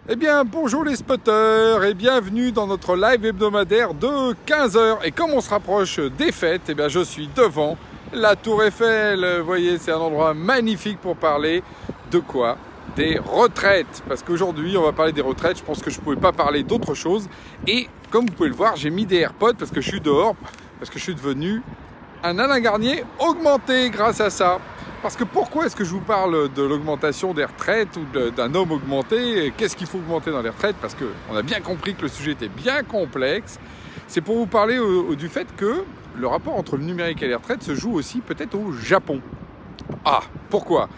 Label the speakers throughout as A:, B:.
A: Eh bien, bonjour les spotters et bienvenue dans notre live hebdomadaire de 15 h. Et comme on se rapproche des fêtes, eh bien, je suis devant la Tour Eiffel. Vous voyez, c'est un endroit magnifique pour parler de quoi? Des retraites. Parce qu'aujourd'hui, on va parler des retraites. Je pense que je ne pouvais pas parler d'autre chose. Et comme vous pouvez le voir, j'ai mis des AirPods parce que je suis dehors, parce que je suis devenu un Alain Garnier augmenté grâce à ça. Parce que pourquoi est-ce que je vous parle de l'augmentation des retraites ou d'un homme augmenté? Qu'est-ce qu'il faut augmenter dans les retraites? Parce qu'on a bien compris que le sujet était bien complexe. C'est pour vous parler du fait que le rapport entre le numérique et les retraites se joue aussi peut-être au Japon. Ah, pourquoi?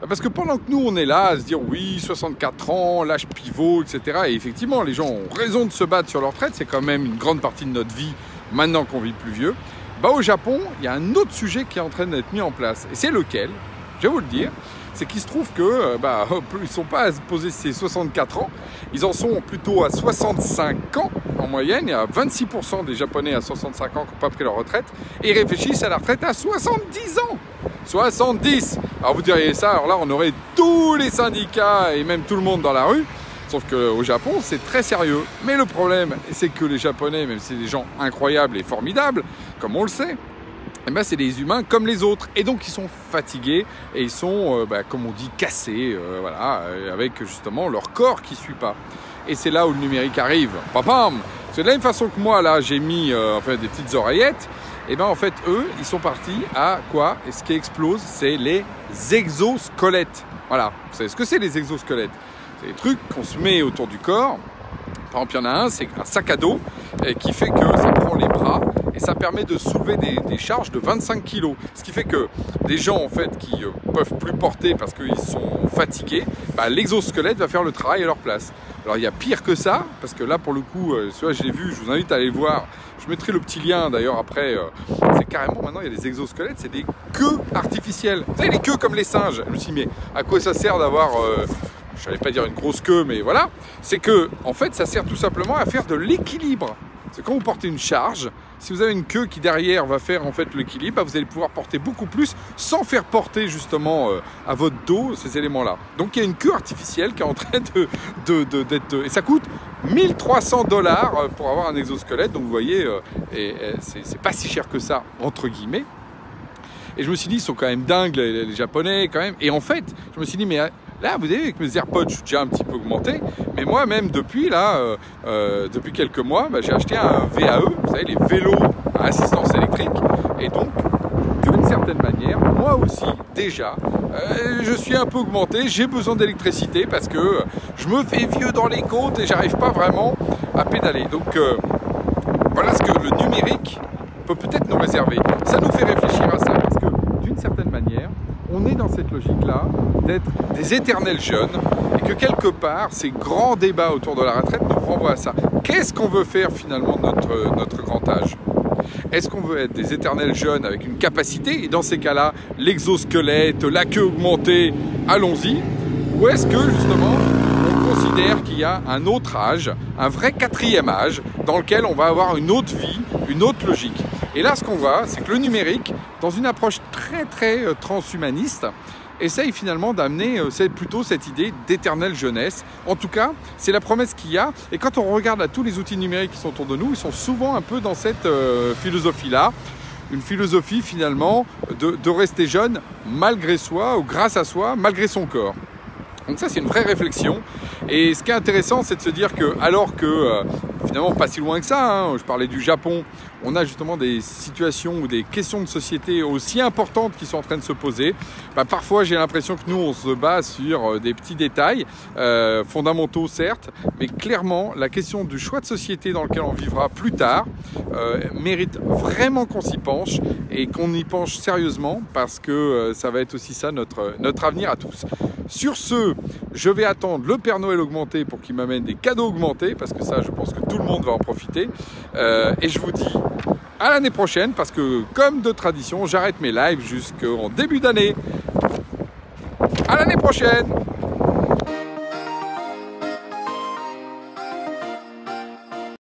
A: Parce que pendant que nous on est là à se dire oui, 64 ans, l'âge pivot, etc. Et effectivement, les gens ont raison de se battre sur leur retraite, c'est quand même une grande partie de notre vie maintenant qu'on vit plus vieux. Bah, au Japon, il y a un autre sujet qui est en train d'être mis en place. Et c'est lequel? Je vais vous le dire. C'est qu'il se trouve que ils ne sont pas à se poser ces 64 ans, ils en sont plutôt à 65 ans en moyenne. Il y a 26% des Japonais à 65 ans qui n'ont pas pris leur retraite et ils réfléchissent à la retraite à 70 ans. 70! Alors vous diriez ça, alors là on aurait tous les syndicats et même tout le monde dans la rue. Sauf qu'au Japon, c'est très sérieux. Mais le problème, c'est que les Japonais, même si c'est des gens incroyables et formidables, comme on le sait, eh ben, c'est des humains comme les autres. Et donc, ils sont fatigués et ils sont, comme on dit, cassés, avec justement leur corps qui ne suit pas. Et c'est là où le numérique arrive. Papam! C'est de la même façon que moi, là, j'ai mis des petites oreillettes. Et bien, en fait, eux, ils sont partis à quoi? Et ce qui explose, c'est les exosquelettes. Voilà. Vous savez ce que c'est, les exosquelettes? C'est des trucs qu'on se met autour du corps. Par exemple, il y en a un, c'est un sac à dos qui fait que ça prend les bras et ça permet de soulever des charges de 25 kg. Ce qui fait que des gens en fait qui peuvent plus porter parce qu'ils sont fatigués, l'exosquelette va faire le travail à leur place. Alors il y a pire que ça, parce que là pour le coup, celui-là je l'ai vu, je vous invite à aller le voir. Je mettrai le petit lien d'ailleurs après. C'est carrément maintenant il y a des exosquelettes, c'est des queues artificielles. Vous savez les queues comme les singes. Je me suis dit mais à quoi ça sert d'avoir je n'allais pas dire une grosse queue, mais voilà, c'est que en fait ça sert tout simplement à faire de l'équilibre. C'est quand vous portez une charge, si vous avez une queue qui derrière va faire en fait l'équilibre, vous allez pouvoir porter beaucoup plus sans faire porter justement à votre dos ces éléments-là. Donc il y a une queue artificielle qui est en train d'être... Et ça coûte 1300 $ pour avoir un exosquelette, donc vous voyez, c'est pas si cher que ça, entre guillemets. Et je me suis dit, ils sont quand même dingues les Japonais quand même. Et en fait, je me suis dit, mais là, vous voyez, avec mes AirPods, je suis déjà un petit peu augmenté. Mais moi-même, depuis quelques mois, j'ai acheté un VAE, vous savez, les vélos à assistance électrique. Et donc, d'une certaine manière, moi aussi, déjà, je suis un peu augmenté. J'ai besoin d'électricité parce que je me fais vieux dans les côtes et j'arrive pas vraiment à pédaler. Donc, voilà ce que le numérique peut peut-être nous réserver. Ça nous fait réfléchir à ça parce que, d'une certaine manière, on est dans cette logique-là d'être des éternels jeunes et que quelque part, ces grands débats autour de la retraite nous renvoient à ça. Qu'est-ce qu'on veut faire finalement de notre grand âge? Est-ce qu'on veut être des éternels jeunes avec une capacité, et dans ces cas-là, l'exosquelette, la queue augmentée, allons-y? Ou est-ce que justement, on considère qu'il y a un autre âge, un vrai quatrième âge, dans lequel on va avoir une autre vie, une autre logique? Et là, ce qu'on voit, c'est que le numérique, dans une approche très transhumaniste, essaye finalement d'amener plutôt cette idée d'éternelle jeunesse. En tout cas, c'est la promesse qu'il y a. Et quand on regarde tous les outils numériques qui sont autour de nous, ils sont souvent un peu dans cette philosophie-là. Une philosophie finalement de rester jeune malgré soi ou grâce à soi, malgré son corps. Donc ça, c'est une vraie réflexion. Et ce qui est intéressant, c'est de se dire que, alors que, finalement, pas si loin que ça, je parlais du Japon, on a justement des situations ou des questions de société aussi importantes qui sont en train de se poser. Parfois, j'ai l'impression que nous, on se base sur des petits détails, fondamentaux certes, mais clairement, la question du choix de société dans lequel on vivra plus tard mérite vraiment qu'on s'y penche et qu'on y penche sérieusement parce que ça va être aussi ça notre avenir à tous. Sur ce, je vais attendre le Père Noël augmenté pour qu'il m'amène des cadeaux augmentés parce que ça, je pense que tout le monde va en profiter. Et je vous dis à l'année prochaine parce que, comme de tradition, j'arrête mes lives jusqu'en début d'année. À l'année prochaine!